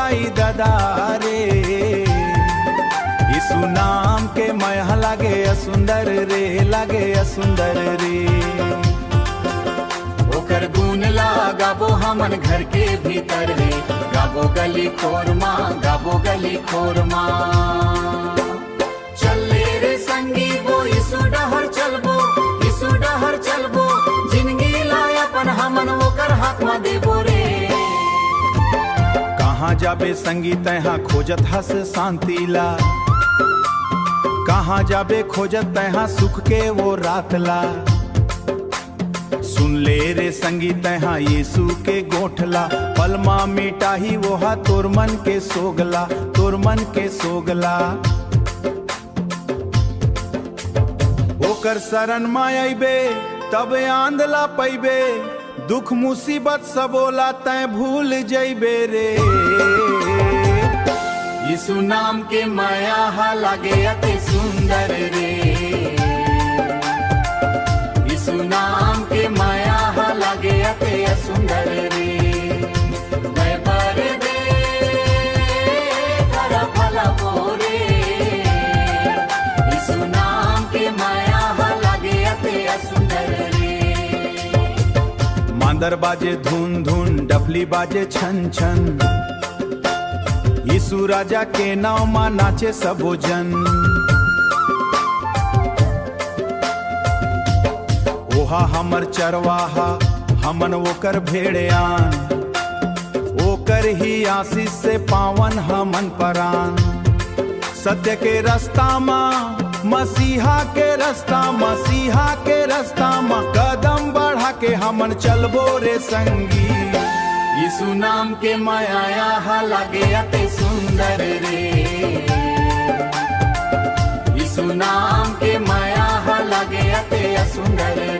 माई दादा रे। यीशु नाम के माया लागे असुंदर रे, लागे असुंदर रे। ओकर गुण ला गाबो हमन घर के भीतर रे, गाबो गली खोरमा, गाबो गली खोरमा। चले रे संगी वो यीशु डहर चलबो, यीशु डहर चलबो, जिंदगी लायापन हमन ओकर हाथ में देबो रे। कहाँ जाबे संगी तहाँ खोजत हस शांति ला, कहाँ जाबे खोजत तहाँ सुख के वो रात ला। सुन ले रे संगी तहाँ यीशु के गोठला, पलमा मिटाही वो हा तोर मन के सोगला, तोर मन के सोगला। ओकर शरण में अइबे तब आंदला पैबे, दुख मुसीबत सबोला तै भूल जइबे रे। यीशु नाम के माया हा लागे अति सुंदर रे, यीशु नाम के माया हा लागे अति सुंदर रे। मैं पर दे कर फल बोरे, यीशु नाम के माया हा लागे अति सुंदर रे। मांदर बाजे धुन धुन, डफली बाजे छन छन, यीशु राजा के नाव मा नाचे सबो जन। ओहा हमर चरवाहा हमन ओकर भेड़ियान, ओकर ही आशीष से पावन हमन परान। सत्य के रास्ता मा मसीहा के रास्ता, मसीहा के रास्ता मा कदम बढ़ा के हमन चलबो रे संगी। यीशु नाम के माया हा लागे अति सुंदर रे, यीशु नाम के माया हा लागे अति सुंदर रे।